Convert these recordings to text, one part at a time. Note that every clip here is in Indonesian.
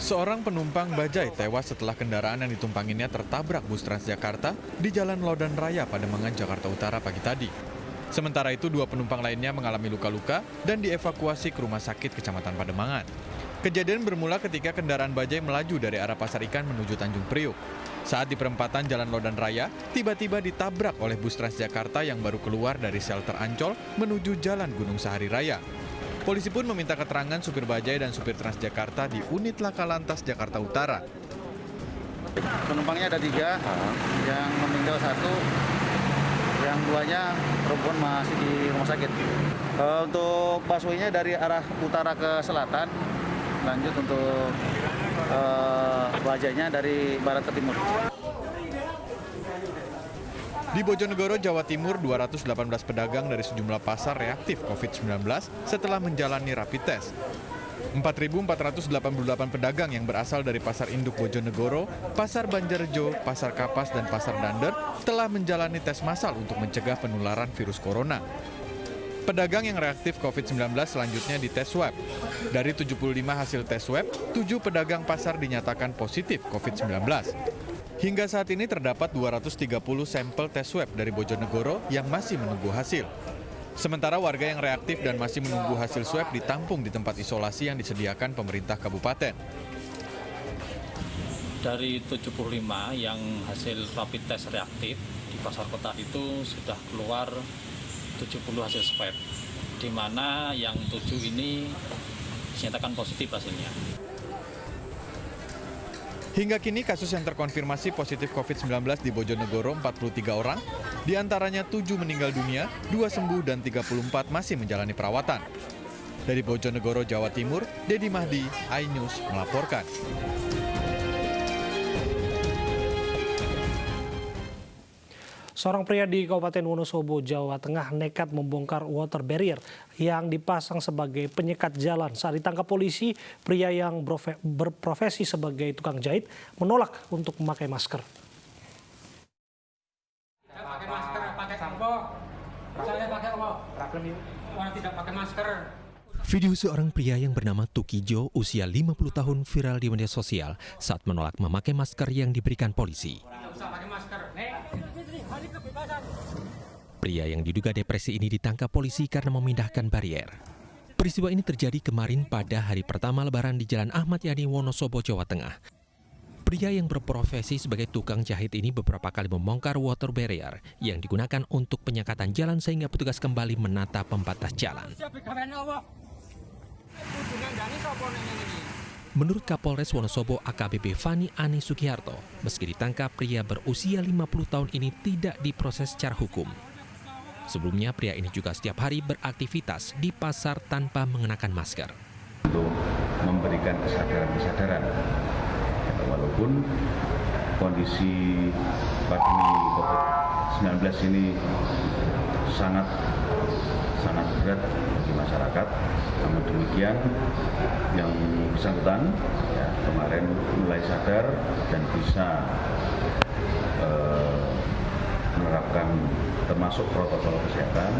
Seorang penumpang bajai tewas setelah kendaraan yang ditumpanginya tertabrak bus Transjakarta di Jalan Lodan Raya, Pademangan, Jakarta Utara pagi tadi. Sementara itu, 2 penumpang lainnya mengalami luka-luka dan dievakuasi ke Rumah Sakit Kecamatan Pademangan. Kejadian bermula ketika kendaraan bajai melaju dari arah Pasar Ikan menuju Tanjung Priuk. Saat di perempatan Jalan Lodan Raya, tiba-tiba ditabrak oleh bus Transjakarta yang baru keluar dari shelter Ancol menuju Jalan Gunung Sahari Raya. Polisi pun meminta keterangan supir bajai dan supir Transjakarta di unit Laka Lantas Jakarta Utara. Penumpangnya ada 3, yang meninggal 1, yang 2-nya perempuan masih di rumah sakit. Untuk busway-nya dari arah utara ke selatan, lanjut untuk bajainya dari barat ke timur. Di Bojonegoro, Jawa Timur, 218 pedagang dari sejumlah pasar reaktif COVID-19 setelah menjalani rapid test. 4.488 pedagang yang berasal dari Pasar Induk Bojonegoro, Pasar Banjarjo, Pasar Kapas, dan Pasar Dander telah menjalani tes massal untuk mencegah penularan virus corona. Pedagang yang reaktif COVID-19 selanjutnya dites swab. Dari 75 hasil tes swab, 7 pedagang pasar dinyatakan positif COVID-19. Hingga saat ini terdapat 230 sampel tes swab dari Bojonegoro yang masih menunggu hasil. Sementara warga yang reaktif dan masih menunggu hasil swab ditampung di tempat isolasi yang disediakan pemerintah kabupaten. Dari 75 yang hasil rapid test reaktif di pasar kota itu sudah keluar 70 hasil swab, di mana yang 7 ini dinyatakan positif hasilnya. Hingga kini kasus yang terkonfirmasi positif COVID-19 di Bojonegoro 43 orang, diantaranya 7 meninggal dunia, 2 sembuh dan 34 masih menjalani perawatan. Dari Bojonegoro, Jawa Timur, Dedi Mahdi, iNews melaporkan. Seorang pria di Kabupaten Wonosobo, Jawa Tengah nekat membongkar water barrier yang dipasang sebagai penyekat jalan. Saat ditangkap polisi, pria yang berprofesi sebagai tukang jahit menolak untuk memakai masker. Pakai masker, pakai sampo. Saya pakai apa? Tidak pakai masker. Video seorang pria yang bernama Tukijo, usia 50 tahun, viral di media sosial saat menolak memakai masker yang diberikan polisi. Pria yang diduga depresi ini ditangkap polisi karena memindahkan barier. Peristiwa ini terjadi kemarin pada hari pertama Lebaran di Jalan Ahmad Yani, Wonosobo, Jawa Tengah. Pria yang berprofesi sebagai tukang jahit ini beberapa kali membongkar water barrier yang digunakan untuk penyekatan jalan sehingga petugas kembali menata pembatas jalan. Menurut Kapolres Wonosobo AKBP Fani Ani Sugiharto, meski ditangkap, pria berusia 50 tahun ini tidak diproses secara hukum. Sebelumnya, pria ini juga setiap hari beraktivitas di pasar tanpa mengenakan masker. Untuk memberikan kesadaran, walaupun kondisi pandemi COVID-19 ini sangat berat bagi masyarakat, namun demikian yang bersangkutan kemarin mulai sadar dan bisa menerapkan termasuk protokol kesehatan.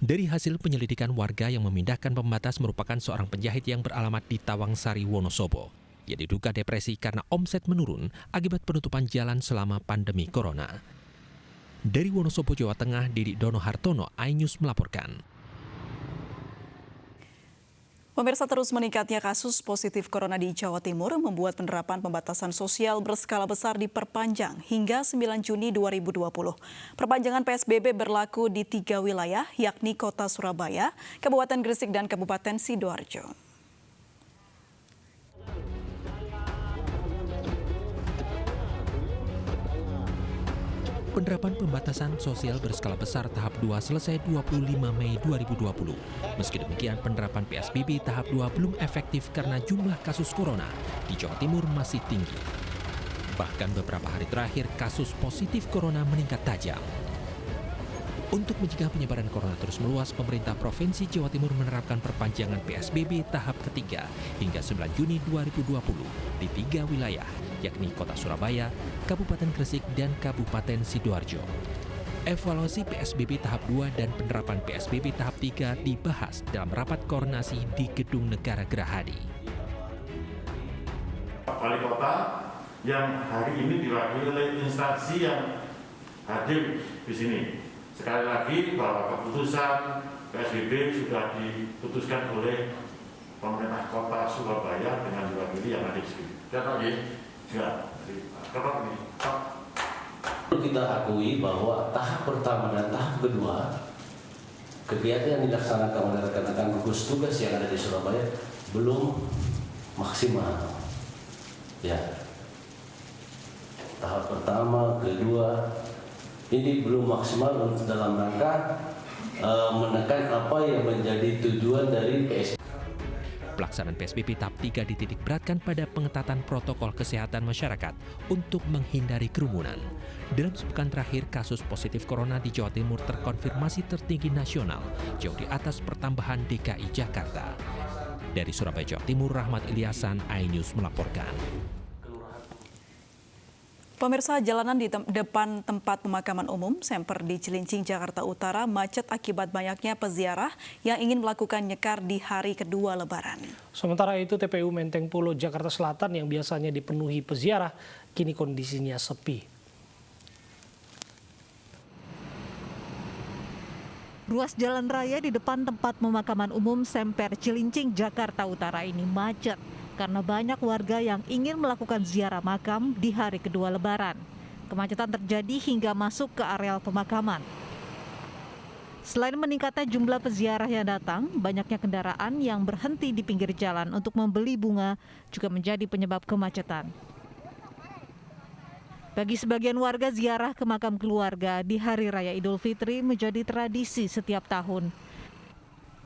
Dari hasil penyelidikan, warga yang memindahkan pembatas merupakan seorang penjahit yang beralamat di Tawangsari, Wonosobo. Ia diduga depresi karena omset menurun akibat penutupan jalan selama pandemi corona. Dari Wonosobo, Jawa Tengah, Didi Dono Hartono, iNews melaporkan. Pemirsa, terus meningkatnya kasus positif corona di Jawa Timur membuat penerapan pembatasan sosial berskala besar diperpanjang hingga 9 Juni 2020. Perpanjangan PSBB berlaku di 3 wilayah, yakni Kota Surabaya, Kabupaten Gresik, dan Kabupaten Sidoarjo. Penerapan pembatasan sosial berskala besar tahap 2 selesai 25 Mei 2020. Meski demikian, penerapan PSBB tahap 2 belum efektif karena jumlah kasus corona di Jawa Timur masih tinggi. Bahkan beberapa hari terakhir, kasus positif corona meningkat tajam. Untuk mencegah penyebaran corona terus meluas, pemerintah Provinsi Jawa Timur menerapkan perpanjangan PSBB tahap ketiga hingga 9 Juni 2020 di 3 wilayah, yakni Kota Surabaya, Kabupaten Gresik, dan Kabupaten Sidoarjo. Evaluasi PSBB tahap 2 dan penerapan PSBB tahap 3 dibahas dalam rapat koordinasi di Gedung Negara Gerahadi. Wali Kota yang hari ini diwakili oleh instansi yang hadir di sini. Sekali lagi bahwa keputusan PSBB sudah diputuskan oleh pemerintah Kota Surabaya dengan diwakili yang hadir di sini. Kita akui bahwa tahap pertama dan tahap kedua kegiatan yang dilaksanakan oleh rekan-rekan gugus tugas yang ada di Surabaya belum maksimal. Ya, tahap pertama, kedua ini belum maksimal dalam rangka menekan apa yang menjadi tujuan dari PSBB. Pelaksanaan PSBB tahap 3 dititik beratkan pada pengetatan protokol kesehatan masyarakat untuk menghindari kerumunan. Dalam sepekan terakhir, kasus positif corona di Jawa Timur terkonfirmasi tertinggi nasional, jauh di atas pertambahan DKI Jakarta. Dari Surabaya, Jawa Timur, Rahmat Ilyasan, iNews melaporkan. Pemirsa, jalanan di depan tempat pemakaman umum Semper di Cilincing, Jakarta Utara macet akibat banyaknya peziarah yang ingin melakukan nyekar di hari kedua Lebaran. Sementara itu, TPU Menteng Pulo, Jakarta Selatan yang biasanya dipenuhi peziarah, kini kondisinya sepi. Ruas jalan raya di depan tempat pemakaman umum Semper Cilincing, Jakarta Utara ini macet karena banyak warga yang ingin melakukan ziarah makam di hari kedua Lebaran. Kemacetan terjadi hingga masuk ke areal pemakaman. Selain meningkatnya jumlah peziarah yang datang, banyaknya kendaraan yang berhenti di pinggir jalan untuk membeli bunga juga menjadi penyebab kemacetan. Bagi sebagian warga, ziarah ke makam keluarga di Hari Raya Idul Fitri menjadi tradisi setiap tahun.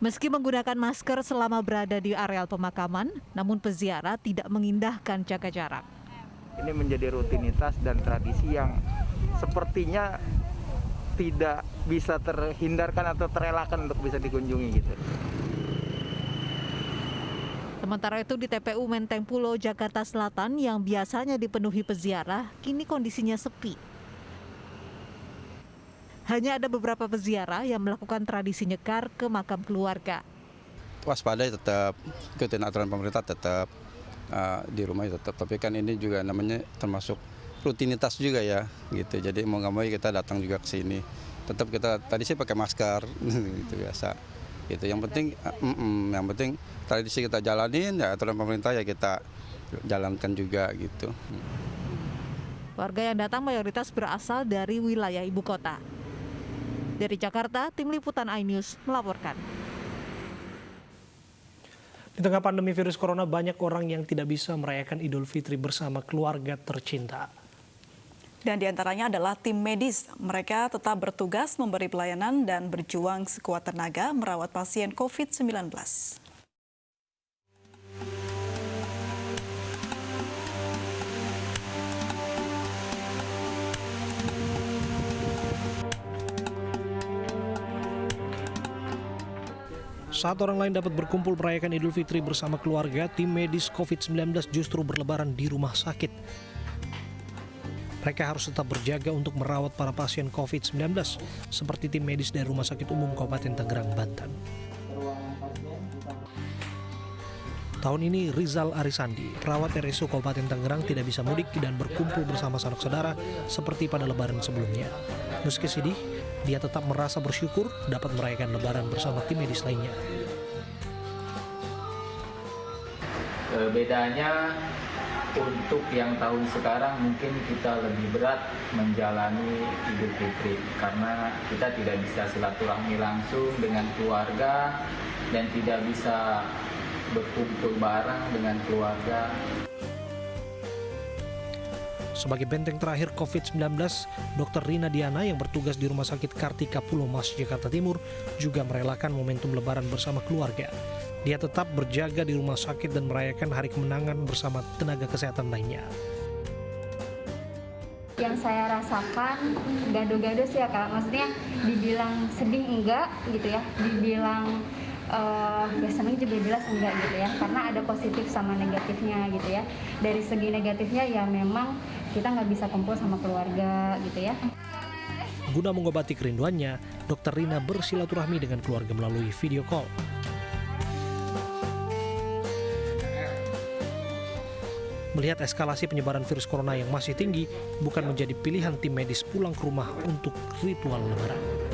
Meski menggunakan masker selama berada di areal pemakaman, namun peziarah tidak mengindahkan jaga jarak. Ini menjadi rutinitas dan tradisi yang sepertinya tidak bisa terhindarkan atau terelakkan untuk bisa dikunjungi gitu. Sementara itu di TPU Menteng Pulo, Jakarta Selatan yang biasanya dipenuhi peziarah, kini kondisinya sepi. Hanya ada beberapa peziarah yang melakukan tradisi nyekar ke makam keluarga. Waspada tetap, ikutin aturan pemerintah tetap, di rumah tetap. Tapi kan ini juga namanya termasuk rutinitas juga ya, gitu. Jadi mau nggak mau kita datang juga ke sini. Tetap kita tadi sih pakai masker, gitu biasa. Gitu. Yang penting tradisi kita jalanin, ya aturan pemerintah ya kita jalankan juga gitu. Warga yang datang mayoritas berasal dari wilayah ibu kota. Dari Jakarta, Tim Liputan iNews melaporkan. Di tengah pandemi virus corona, banyak orang yang tidak bisa merayakan Idul Fitri bersama keluarga tercinta. Dan diantaranya adalah tim medis. Mereka tetap bertugas memberi pelayanan dan berjuang sekuat tenaga merawat pasien COVID-19. Saat orang lain dapat berkumpul merayakan Idul Fitri bersama keluarga, tim medis COVID-19 justru berlebaran di rumah sakit. Mereka harus tetap berjaga untuk merawat para pasien COVID-19, seperti tim medis dari Rumah Sakit Umum Kabupaten Tangerang, Banten. Tahun ini Rizal Arisandi, perawat RSU Kabupaten Tangerang, tidak bisa mudik dan berkumpul bersama sanak saudara seperti pada Lebaran sebelumnya. Meski sedih, dia tetap merasa bersyukur dapat merayakan Lebaran bersama tim medis lainnya. Bedanya untuk yang tahun sekarang mungkin kita lebih berat menjalani Idul Fitri karena kita tidak bisa silaturahmi langsung dengan keluarga dan tidak bisa berkumpul bareng dengan keluarga. Sebagai benteng terakhir COVID-19, Dr. Rina Diana yang bertugas di Rumah Sakit Kartika Pulau Mas, Jakarta Timur juga merelakan momentum Lebaran bersama keluarga. Dia tetap berjaga di rumah sakit dan merayakan hari kemenangan bersama tenaga kesehatan lainnya. Yang saya rasakan gado-gado sih ya Kak, maksudnya dibilang sedih enggak gitu ya, dibilang senang juga jelas enggak gitu ya, karena ada positif sama negatifnya gitu ya. Dari segi negatifnya ya memang kita nggak bisa kumpul sama keluarga gitu ya. Guna mengobati kerinduannya, Dr. Rina bersilaturahmi dengan keluarga melalui video call. Melihat eskalasi penyebaran virus corona yang masih tinggi, bukan menjadi pilihan tim medis pulang ke rumah untuk ritual lebaran.